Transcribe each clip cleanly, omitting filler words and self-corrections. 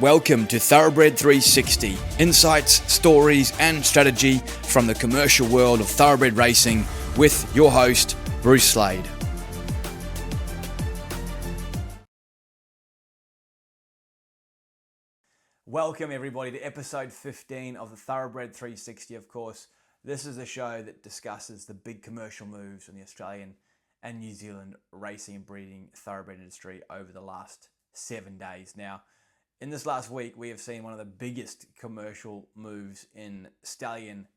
Welcome to Thoroughbred 360, insights, stories and strategy from the commercial world of thoroughbred racing with your host, Bruce Slade. Welcome everybody to episode 15 of the Thoroughbred 360. Of course, this is a show that discusses the big commercial moves in the Australian and New Zealand racing and breeding thoroughbred industry over the last 7 days. Now, in this last week, we have seen one of the biggest commercial moves in stallion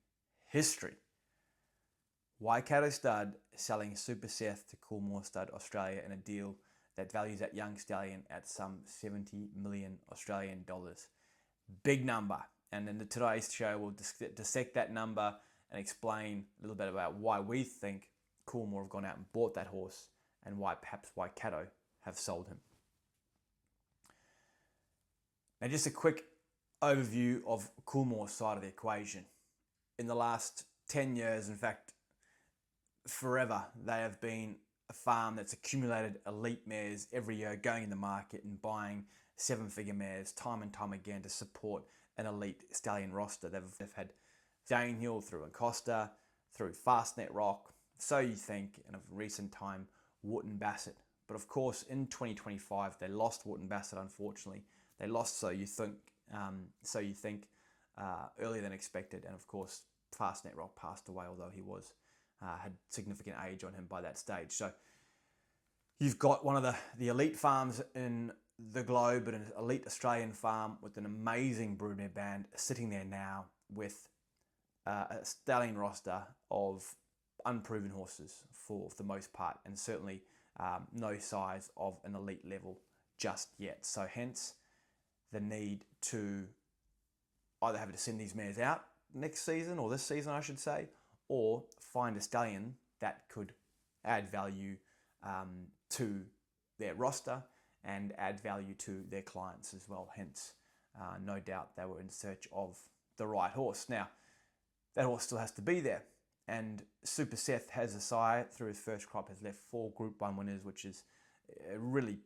history. Waikato stud selling Super SETH to Coolmore Stud Australia in a deal that values that young stallion at some 70 million Australian dollars. Big number. And in today's show, we'll dissect that number and explain a little bit about why we think Coolmore have gone out and bought that horse and why perhaps Waikato have sold him. Now, just a quick overview of Coolmore's side of the equation. In the last 10 years, in fact, forever, they have been a farm that's accumulated elite mares every year, going in the market and buying seven-figure mares time and time again to support an elite stallion roster. They've had Danehill through Acosta, through Fastnet Rock, So You Think, and of recent time, Wootton Bassett. But of course, in 2025, they lost Wootton Bassett, unfortunately. They lost So You Think earlier than expected, and of course, Fastnet Rock passed away, although he had significant age on him by that stage. So you've got one of the elite farms in the globe, but an elite Australian farm with an amazing broodmare band sitting there now with a stallion roster of unproven horses for the most part, and certainly no size of an elite level just yet. So hence the need to either have to send these mares out next season, or this season I should say, or find a stallion that could add value to their roster and add value to their clients as well. Hence, no doubt they were in search of the right horse. Now, that horse still has to be there, and Super SETH has a sire through his first crop, has left 4 Gr1 winners, which is really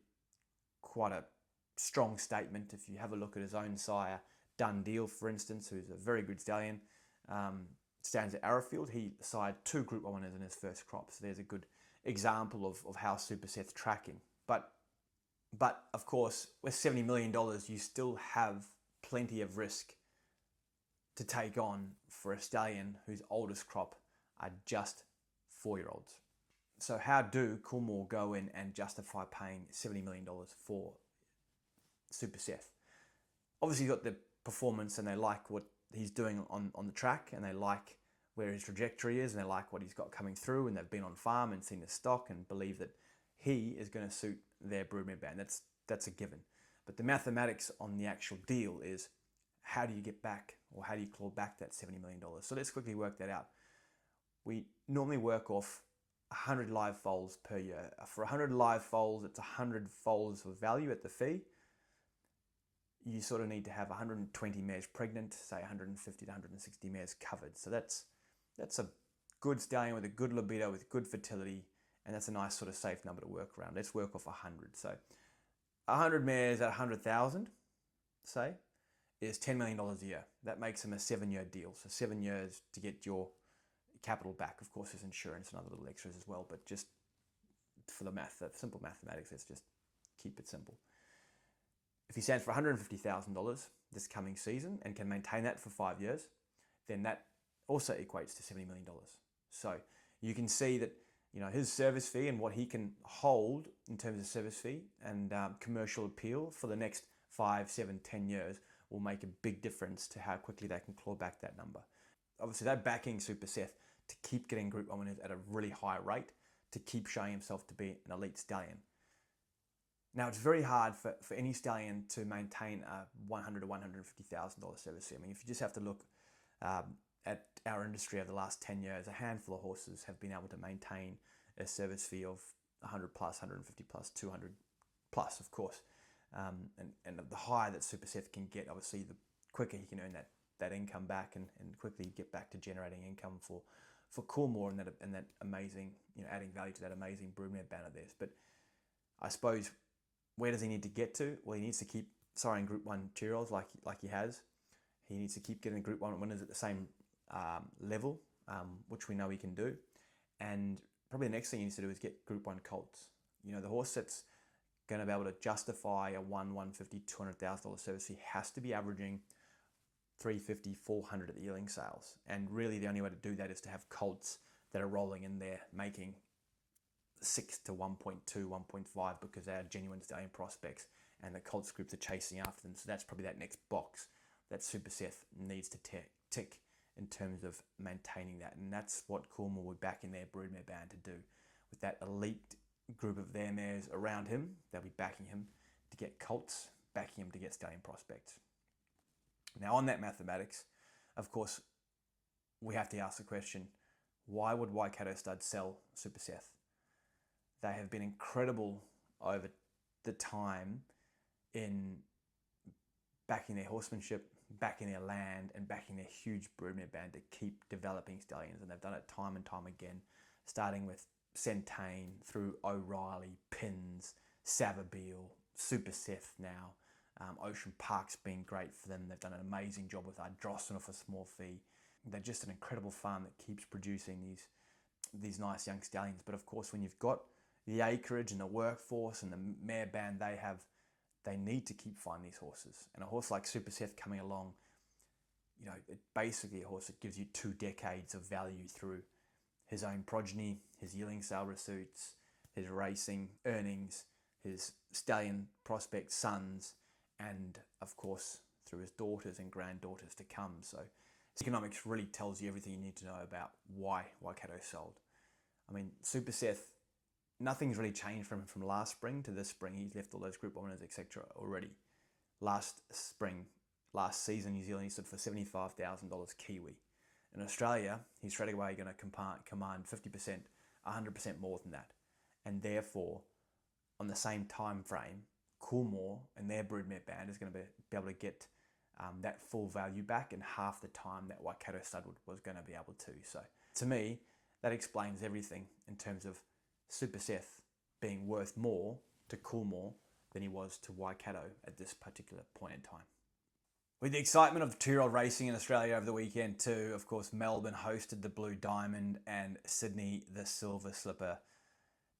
quite a strong statement. If you have a look at his own sire, Done Deal, for instance, who's a very good stallion, stands at Arrowfield. He sired 2 Gr1 winners in his first crop, so there's a good example of how Super SETH's tracking. But of course, with $70 million, you still have plenty of risk to take on for a stallion whose oldest crop are just 4-year-olds. So how do Coolmore go in and justify paying $70 million for Super SETH? Obviously, you've got the performance, and they like what he's doing on the track, and they like where his trajectory is, and they like what he's got coming through, and they've been on farm and seen the stock and believe that he is going to suit their broodmare band. That's a given. But the mathematics on the actual deal is, how do you get back, or how do you claw back that $70 million? So let's quickly work that out. We normally work off 100 live foals per year. For 100 live foals, it's 100 foals of value at the fee. You sort of need to have 120 mares pregnant, say 150 to 160 mares covered. So that's a good stallion with a good libido, with good fertility, and that's a nice sort of safe number to work around. Let's work off 100. So 100 mares at 100,000, say, is $10 million a year. That makes them a 7-year deal. So 7 years to get your capital back. Of course, there's insurance and other little extras as well, but just for the simple mathematics, let's just keep it simple. If he stands for $150,000 this coming season and can maintain that for 5 years, then that also equates to $70 million. So you can see that, his service fee and what he can hold in terms of service fee and commercial appeal for the next 5, 7, 10 years will make a big difference to how quickly they can claw back that number. Obviously, they're backing Super SETH to keep getting Gr1 winners at a really high rate, to keep showing himself to be an elite stallion. Now, it's very hard for any stallion to maintain a $100,000 to $150,000 service fee. I mean, if you just have to look at our industry over the last 10 years, a handful of horses have been able to maintain a service fee of 100 plus, 150 plus, 200 plus, of course. And the higher that Super SETH can get, obviously, the quicker he can earn that income back and quickly get back to generating income for Coolmore and that amazing, adding value to that amazing broodmare band of theirs. But I suppose, where does he need to get to? Well, he needs to keep in Group 1 two-year-olds like he has. He needs to keep getting the Group 1 winners at the same level, which we know he can do. And probably the next thing he needs to do is get Group 1 colts. The horse that's going to be able to justify a $150,000, $200,000 service, he has to be averaging 350, 400 at the yearling sales. And really the only way to do that is to have colts that are rolling in there making 6 to 1.2, 1.5 because they are genuine stallion prospects and the colts groups are chasing after them. So that's probably that next box that Super SETH needs to tick in terms of maintaining that. And that's what Coolmore will be back in their broodmare band to do. With that elite group of their mares around him, they'll be backing him to get colts, backing him to get stallion prospects. Now on that mathematics, of course, we have to ask the question, why would Waikato Stud sell Super SETH? They have been incredible over the time in backing their horsemanship, backing their land, and backing their huge broodmare band to keep developing stallions. And they've done it time and time again, starting with Centane, through O'Reilly, Pins, Savabeel, Super SETH now. Ocean Park's been great for them. They've done an amazing job with Ardrossan for a small fee. They're just an incredible farm that keeps producing these nice young stallions. But of course, when you've got the acreage and the workforce and the mare band they have, they need to keep finding these horses. And a horse like Super SETH coming along, basically a horse that gives you 2 decades of value through his own progeny, his yearling sale receipts, his racing earnings, his stallion prospect sons, and of course through his daughters and granddaughters to come. So economics really tells you everything you need to know about why Waikato sold. I mean, Super SETH, nothing's really changed from last spring to this spring. He's left all those Group 1 winners, etc. already. Last season, New Zealand, he stood for $75,000 Kiwi. In Australia, he's straight away going to command 50%, 100% more than that. And therefore, on the same time frame, Coolmore and their broodmare band is going to be able to get that full value back in half the time that Waikato Stud was going to be able to. So to me, that explains everything in terms of Super SETH being worth more to Coolmore than he was to Waikato at this particular point in time. With the excitement of 2-year-old racing in Australia over the weekend too, of course, Melbourne hosted the Blue Diamond and Sydney the Silver Slipper.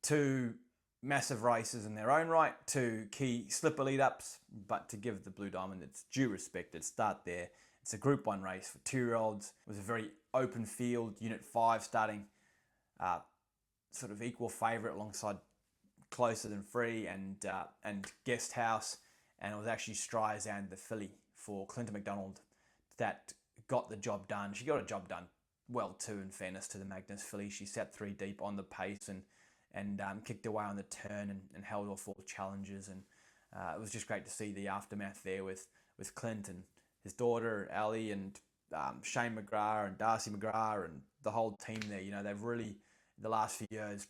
2 massive races in their own right, 2 key slipper lead-ups, but to give the Blue Diamond its due respect, let's start there. It's a Group 1 race for 2-year-olds. It was a very open field, Unit 5 starting sort of equal favourite alongside Closer Than Free and Guest House, and it was actually Streisand the filly for Clinton McDonald that got the job done. She got a job done well too, in fairness to the Magnus filly. She sat 3 deep on the pace and kicked away on the turn and held off all challenges, and it was just great to see the aftermath there with Clinton, his daughter Ali, and Shane McGrath and Darcy McGrath and the whole team there. They've really, the last few years,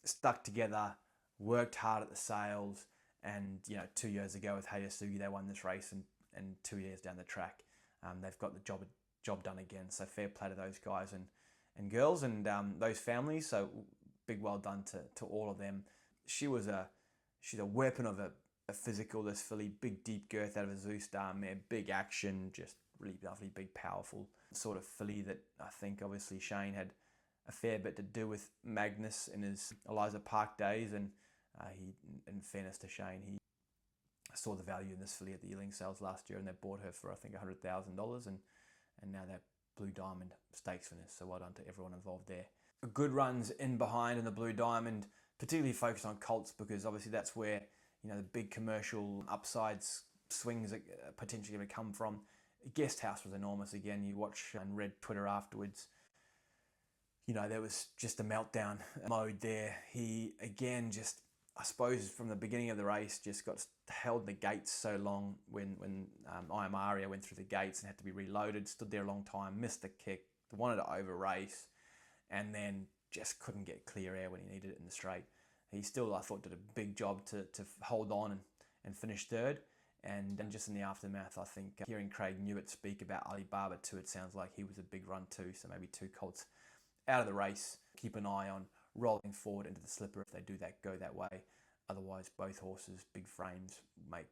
stuck together, worked hard at the sales, and 2 years ago with Hayasugi, they won this race, and 2 years down the track, they've got the job done again. So fair play to those guys and girls and those families. So big well done to all of them. She's a weapon of a physical, this filly, big deep girth out of a Zoo Star mare, big action, just really lovely, big, powerful sort of filly that I think obviously Shane had a fair bit to do with Magnus in his Eliza Park days, and he, in fairness to Shane, he saw the value in this filly at the yearling sales last year, and they bought her for I think $100,000, and now that Blue Diamond stakes winners. So well done to everyone involved there. Good runs in behind in the Blue Diamond, particularly focused on colts, because obviously that's where the big commercial upsides swings are potentially going to come from. Guest House was enormous again. You watch and read Twitter afterwards. There was just a meltdown mode there. He again just, I suppose, from the beginning of the race, just got held in the gates so long when Iamaria went through the gates and had to be reloaded, stood there a long time, missed the kick, wanted to over race, and then just couldn't get clear air when he needed it in the straight. He still, I thought, did a big job to hold on and finish third. And then just in the aftermath, I think hearing Craig Newitt speak about Alibaba too, it sounds like he was a big run too. So maybe 2 colts out of the race. Keep an eye on rolling forward into the slipper if they do go that way. otherwise both horses, big frames, make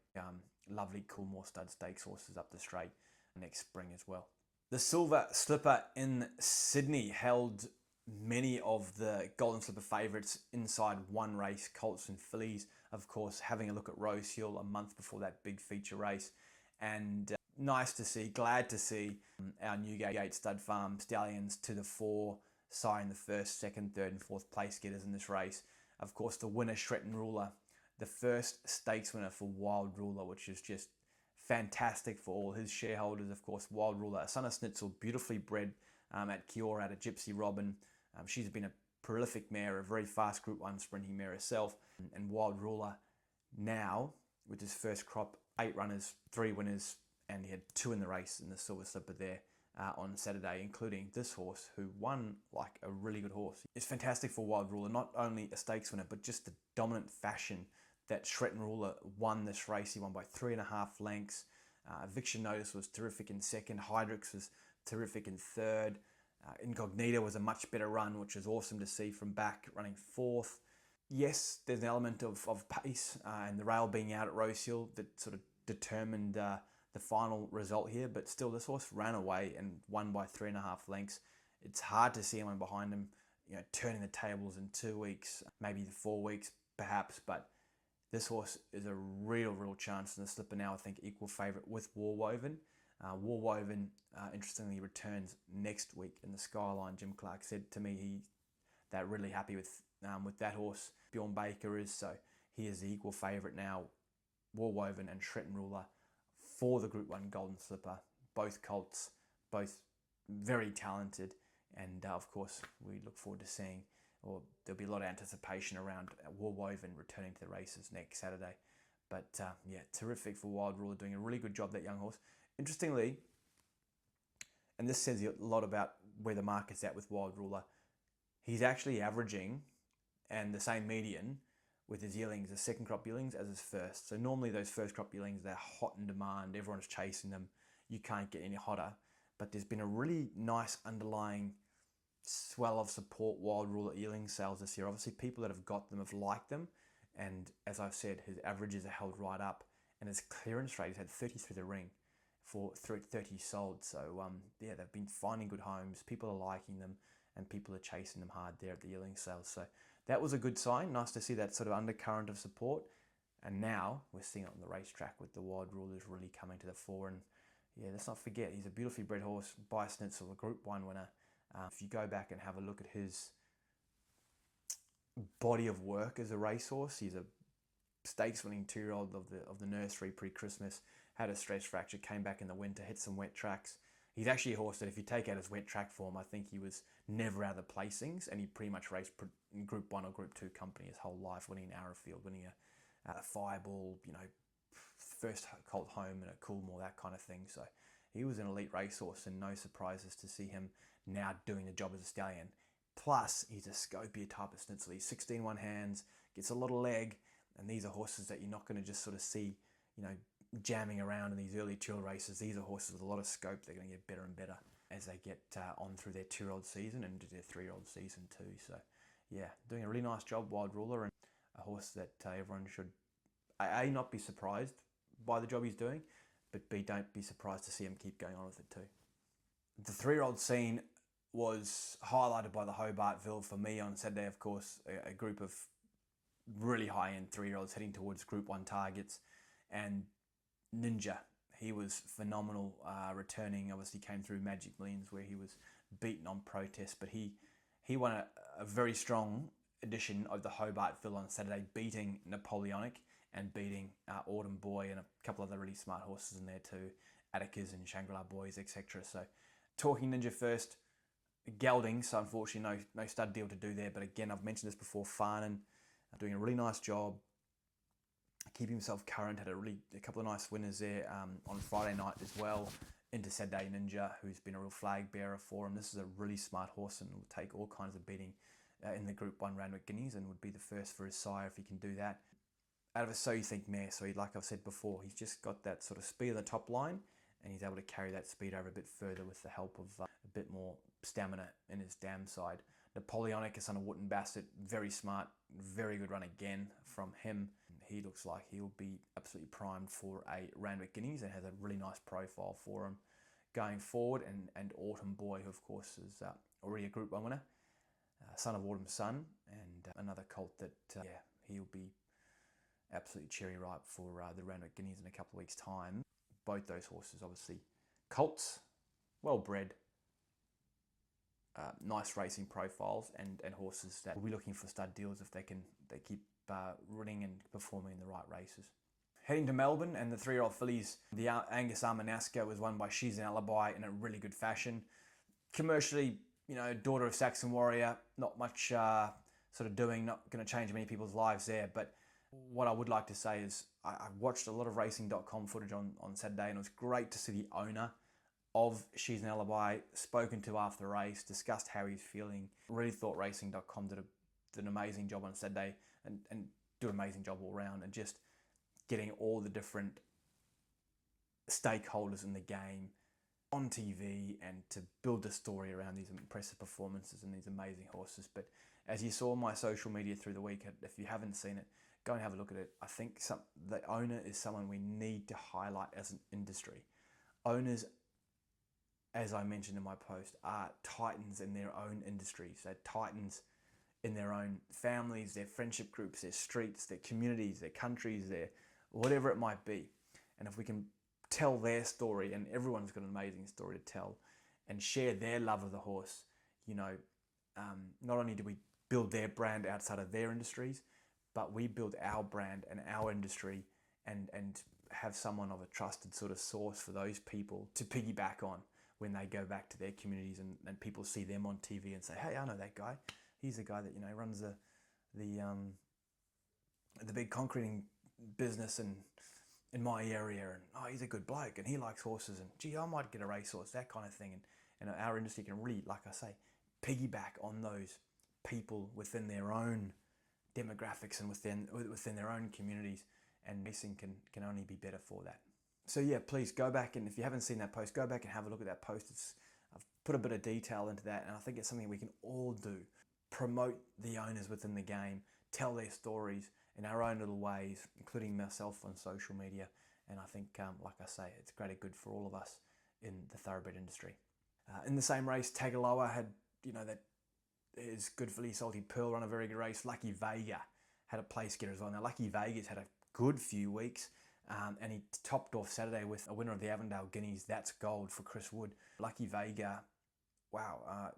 lovely Coolmore stud stakes horses up the straight next spring as well. The Silver Slipper in Sydney held many of the Golden Slipper favourites inside one race, colts and fillies. Of course, having a look at Rosehill a month before that big feature race. And nice to see, glad to see our Newgate Stud Farm Stallions to the fore, siring the first, second, third and fourth place getters in this race. Of course, the winner, Shretton Ruler, the first stakes winner for Wild Ruler, which is just fantastic for all his shareholders. Of course, Wild Ruler, a son of Snitzel, beautifully bred at Kiora at a Gypsy Robin. She's been a prolific mare, a very fast Group 1 sprinting mare herself. And Wild Ruler now, with his first crop, 8 runners, 3 winners, and he had 2 in the race in the Silver Slipper there on Saturday, including this horse, who won like a really good horse. It's fantastic for Wild Ruler, not only a stakes winner, but just the dominant fashion that Shretton Ruler won this race. He won by 3.5 lengths. Eviction Notice was terrific in second. Hydrix was terrific in third. Incognita was a much better run, which was awesome to see from back, running fourth. Yes, there's an element of pace and the rail being out at Rosehill that sort of determined the final result here, but still this horse ran away and won by 3.5 lengths. It's hard to see anyone behind him, turning the tables in 2 weeks, maybe 4 weeks perhaps, but this horse is a real chance in the Slipper now. I think equal favourite with Warwoven. Warwoven, interestingly, returns next week in the Skyline. Jim Clark said to me they're really happy with that horse. Bjorn Baker is, so he is the equal favourite now. Warwoven and Shretton Ruler for the Group 1 Golden Slipper. Both colts, both very talented, and of course we look forward to seeing, or there'll be a lot of anticipation around Warwoven returning to the races next Saturday. But yeah, terrific for Wild Ruler, doing a really good job, that young horse. Interestingly, and this says a lot about where the market's at with Wild Ruler, he's actually averaging, and the same median with his yearlings, the second crop yearlings, as his first. So normally those first crop yearlings, they're hot in demand, everyone's chasing them, you can't get any hotter. But there's been a really nice underlying swell of support Wild Ruler yearling sales this year. Obviously people that have got them have liked them, and as I've said, his averages are held right up, and his clearance rate, he's had 30 through the ring for 30 sold. So yeah, they've been finding good homes, people are liking them, and people are chasing them hard there at the yearling sales. So that was a good sign. Nice to see that sort of undercurrent of support. And now we're seeing it on the racetrack with the Wild Rulers really coming to the fore. And yeah, let's not forget, he's a beautifully bred horse by Snitzel, a Group 1 winner. If you go back and have a look at his body of work as a racehorse, he's a stakes winning 2-year-old of the nursery pre-Christmas, had a stress fracture, came back in the winter, hit some wet tracks. He's actually a horse that if you take out his wet track form, I think he was never out of the placings, and he pretty much raced in Group 1 or Group 2 company his whole life, winning an Arrowfield, winning a Fireball, first colt home and a Coolmore, that kind of thing. So he was an elite racehorse, and no surprises to see him now doing the job as a stallion. Plus, he's a scopier type of Snitzel. He's 16 hands, gets a lot of leg, and these are horses that you're not going to just sort of see, jamming around in these early 2-year-old races. These are horses with a lot of scope. They're going to get better and better as they get on through their 2-year-old season and into their 3-year-old season too. So yeah, doing a really nice job, Wild Ruler, and a horse that everyone should A, not be surprised by the job he's doing, but B, don't be surprised to see him keep going on with it too. The 3-year-old scene was highlighted by the Hobartville for me on Saturday. Of course, a group of really high-end 3-year-olds heading towards Group 1 targets, and Ninja, he was phenomenal, returning. Obviously came through Magic Millions where he was beaten on protest, but he won a very strong edition of the Hobartville on Saturday, beating Napoleonic and beating Autumn Boy and a couple other really smart horses in there too, Atticus and Shangri-La Boys, etc. So talking Ninja first, gelding, so unfortunately no stud deal to do there, but again, I've mentioned this before, Farnan doing a really nice job, keeping himself current, had a couple of nice winners there on Friday night as well, into Saturday Ninja, who's been a real flag bearer for him. This is a really smart horse and will take all kinds of beating in the Gr1 Randwick Guineas, and would be the first for his sire if he can do that. Out of a So You Think mare, so like I've said before, he's just got that sort of speed on the top line, and he's able to carry that speed over a bit further with the help of a bit more stamina in his dam side. Napoleonic, a son of Wootton Bassett, very smart, very good run again from him. He looks like he'll be absolutely primed for a Randwick Guineas and has a really nice profile for him going forward. And Autumn Boy, who of course is already a Group 1 winner, son of Autumn's son, and another colt that, he'll be absolutely cherry ripe for the Randwick Guineas in a couple of weeks' time. Both those horses, obviously, colts, well bred, nice racing profiles, and horses that will be looking for stud deals if they keep running and performing in the right races. Heading to Melbourne, and the 3-year-old fillies, the Angus Armanaska was won by She's an Alibi in a really good fashion. Commercially, daughter of Saxon Warrior, not much sort of doing, not going to change many people's lives there. But what I would like to say is I watched a lot of racing.com footage on Saturday, and it was great to see the owner of She's an Alibi spoken to after the race, discussed how he's feeling. Really thought racing.com did an amazing job on Saturday and do an amazing job all around, and just getting all the different stakeholders in the game on TV and to build a story around these impressive performances and these amazing horses. But as you saw on my social media through the week, if you haven't seen it, go and have a look at it. I think the owner is someone we need to highlight as an industry. Owners, as I mentioned in my post, are titans in their own industries. They're titans in their own families, their friendship groups, their streets, their communities, their countries, their whatever it might be. And if we can tell their story, and everyone's got an amazing story to tell, and share their love of the horse, not only do we build their brand outside of their industries, but we build our brand and our industry and have someone of a trusted sort of source for those people to piggyback on when they go back to their communities, and people see them on TV and say, hey, I know that guy. He's the guy that runs the big concreting business in my area, and he's a good bloke and he likes horses, and gee, I might get a racehorse, that kind of thing. And our industry can really, like I say, piggyback on those people within their own demographics and within their own communities, and racing can only be better for that. So yeah, please go back, and if you haven't seen that post, go back and have a look at that post. I've put a bit of detail into that, and I think it's something we can all do. Promote the owners within the game, tell their stories in our own little ways, including myself on social media. And I think, like I say, it's great good for all of us in the thoroughbred industry. In the same race, Tagaloa had, that his good filly Salty Pearl run a very good race. Lucky Vega had a place getter as well. Now, Lucky Vega's had a good few weeks, and he topped off Saturday with a winner of the Avondale Guineas. That's gold for Chris Wood. Lucky Vega, wow,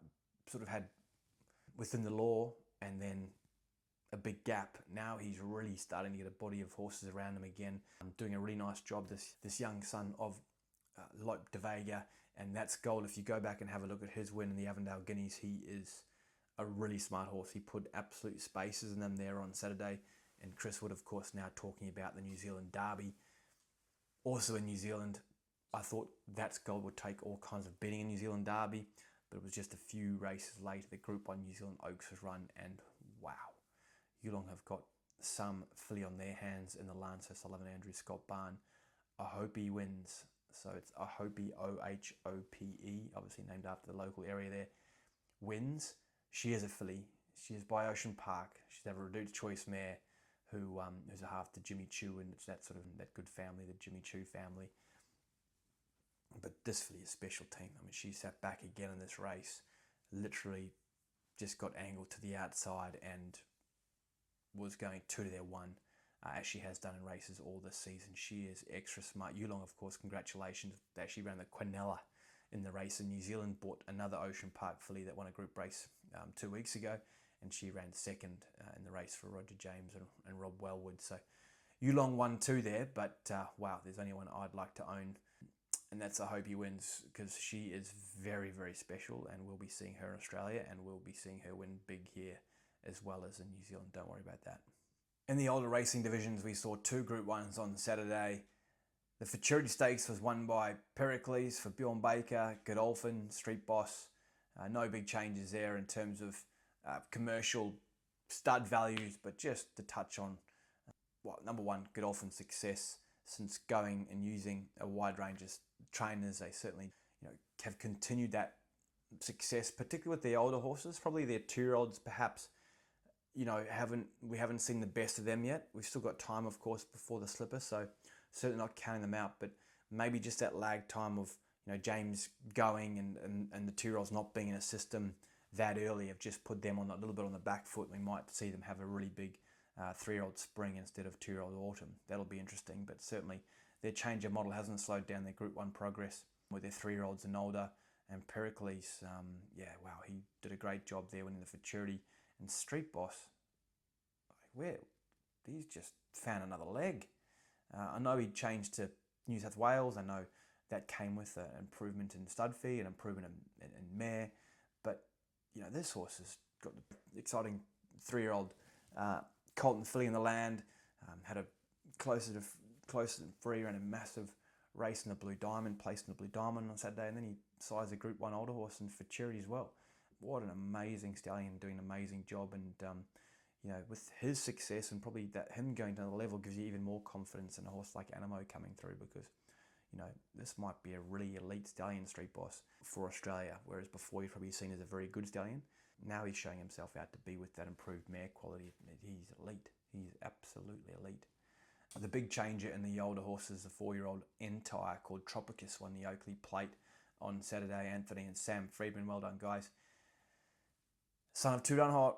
sort of had within the law and then a big gap. Now he's really starting to get a body of horses around him again. Doing a really nice job, this young son of Lope de Vega, and that's gold. If you go back and have a look at his win in the Avondale Guineas, he is a really smart horse. He put absolute spaces in them there on Saturday. And Chris Wood, of course, now talking about the New Zealand Derby. Also in New Zealand, I thought That's Gold would take all kinds of betting in New Zealand Derby, but it was just a few races later the Gr1 New Zealand Oaks was run, and wow, Yulong have got some filly on their hands in the Lance O'Sullivan Andrew Scott barn. Ohope Wins, so it's Ohope, O-H-O-P-E, obviously named after the local area there. Wins. She is a filly. She is by Ocean Park. She's a Reduced Choice mare who's a half to Jimmy Choo, and it's that sort of that good family, the Jimmy Choo family. But this filly is a special team. I mean, she sat back again in this race, literally just got angled to the outside and was going 2 to their 1, as she has done in races all this season. She is extra smart. Yulong, of course, congratulations. They actually ran the Quinella in the race in New Zealand, bought another Ocean Park filly that won a group race 2 weeks ago, and she ran second in the race for Roger James and Rob Wellwood. So Yulong won 2 there, but wow, there's only one I'd like to own, and that's Ohope Wins, because she is very, very special, and we'll be seeing her in Australia, and we'll be seeing her win big here as well as in New Zealand. Don't worry about that. In the older racing divisions, we saw 2 Group 1s on Saturday. The Futurity Stakes was won by Pericles for Bjorn Baker, Godolphin, Street Boss. No big changes there in terms of commercial stud values, but just to touch on, number one, Godolphin's success since going and using a wide range of trainers. They certainly have continued that success, particularly with the older horses. Probably their 2-year-olds, perhaps, you know, we haven't seen the best of them yet. We've still got time, of course, before the slipper, so certainly not counting them out. But maybe just that lag time of, you know, James going and the 2-year-olds not being in a system that early have just put them on a little bit on the back foot. We might see them have a really big 3-year-old spring instead of 2-year-old autumn. That'll be interesting, but certainly their change of model hasn't slowed down their Group 1 progress with their 3-year-olds and older. And Pericles, yeah, wow, he did a great job there winning the Futurity. And Street Boss, he's just found another leg. I know he changed to New South Wales. I know that came with an improvement in stud fee and improvement in mare. But, you know, this horse has got the exciting 3-year-old Colton filly in the land. Had a closer than free, ran a massive race in the Blue Diamond, placed in the Blue Diamond on Saturday, and then he sized a Group 1 older horse in Futurity as well. What an amazing stallion, doing an amazing job. And you know, with his success and probably that him going to another level gives you even more confidence in a horse like Animo coming through, because, you know, this might be a really elite stallion, Street Boss, for Australia, whereas before he's probably seen as a very good stallion. Now he's showing himself out to be with that improved mare quality. He's elite. He's absolutely elite. The big changer in the older horses, the 4-year-old Entire called Tropicus, won the Oakleigh Plate on Saturday. Anthony and Sam Freedman, well done, guys. Son of Tudanhot.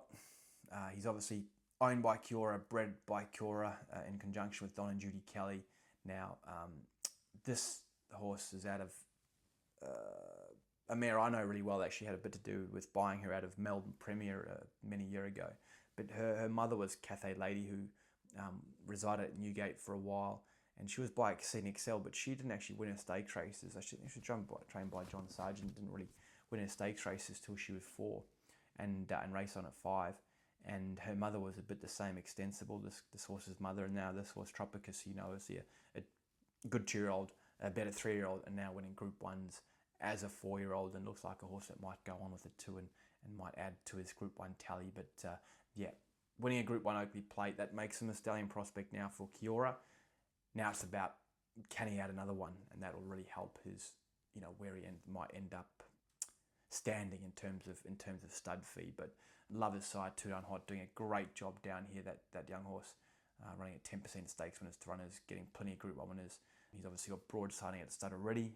He's obviously owned by Gr1, bred by Gr1 in conjunction with Don and Judy Kelly. Now, this horse is out of a mare I know really well. Actually had a bit to do with buying her out of Melbourne Premier many years ago. But her mother was Cathay Lady, who resided at Newgate for a while, and she was by Exceeding Excel, but she didn't actually win her stakes races. She was trained by John Sargent, didn't really win her stakes races till she was 4, and raced on at 5. And her mother was a bit the same, Extensible, this horse's mother, and now this horse Tropicus, you know, is a good 2-year-old, a better 3-year-old, and now winning Group 1s as a 4-year-old, and looks like a horse that might go on with it too, and might add to his Group 1 tally. But yeah, winning a Group 1 Oakleigh Plate, that makes him a stallion prospect now for Gr1. Now it's about, can he add another one, and that'll really help his, you know, where he might end up standing in terms of stud fee. But love his side, Tudanhot, doing a great job down here. That young horse running at 10% stakes winners to runners, getting plenty of Group 1 winners. He's obviously got broadsiding at the stud already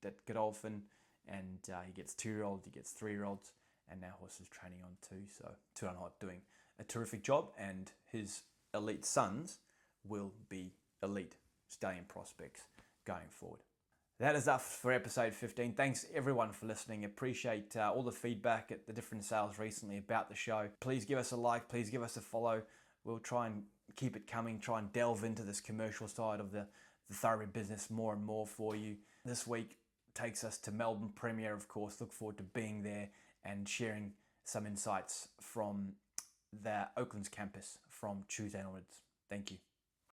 at Godolphin, and he gets 2-year-olds, he gets 3-year-olds, and now horses training on too. So Tudanhot doing a terrific job, and his elite sons will be elite stallion prospects going forward. That is up for episode 15. Thanks everyone for listening. Appreciate all the feedback at the different sales recently about the show. Please give us a like, please give us a follow. We'll try and keep it coming, try and delve into this commercial side of the thoroughbred business more and more for you. This week takes us to Melbourne Premier, of course. Look forward to being there and sharing some insights from the Oaklands campus from Tuesday onwards. Thank you.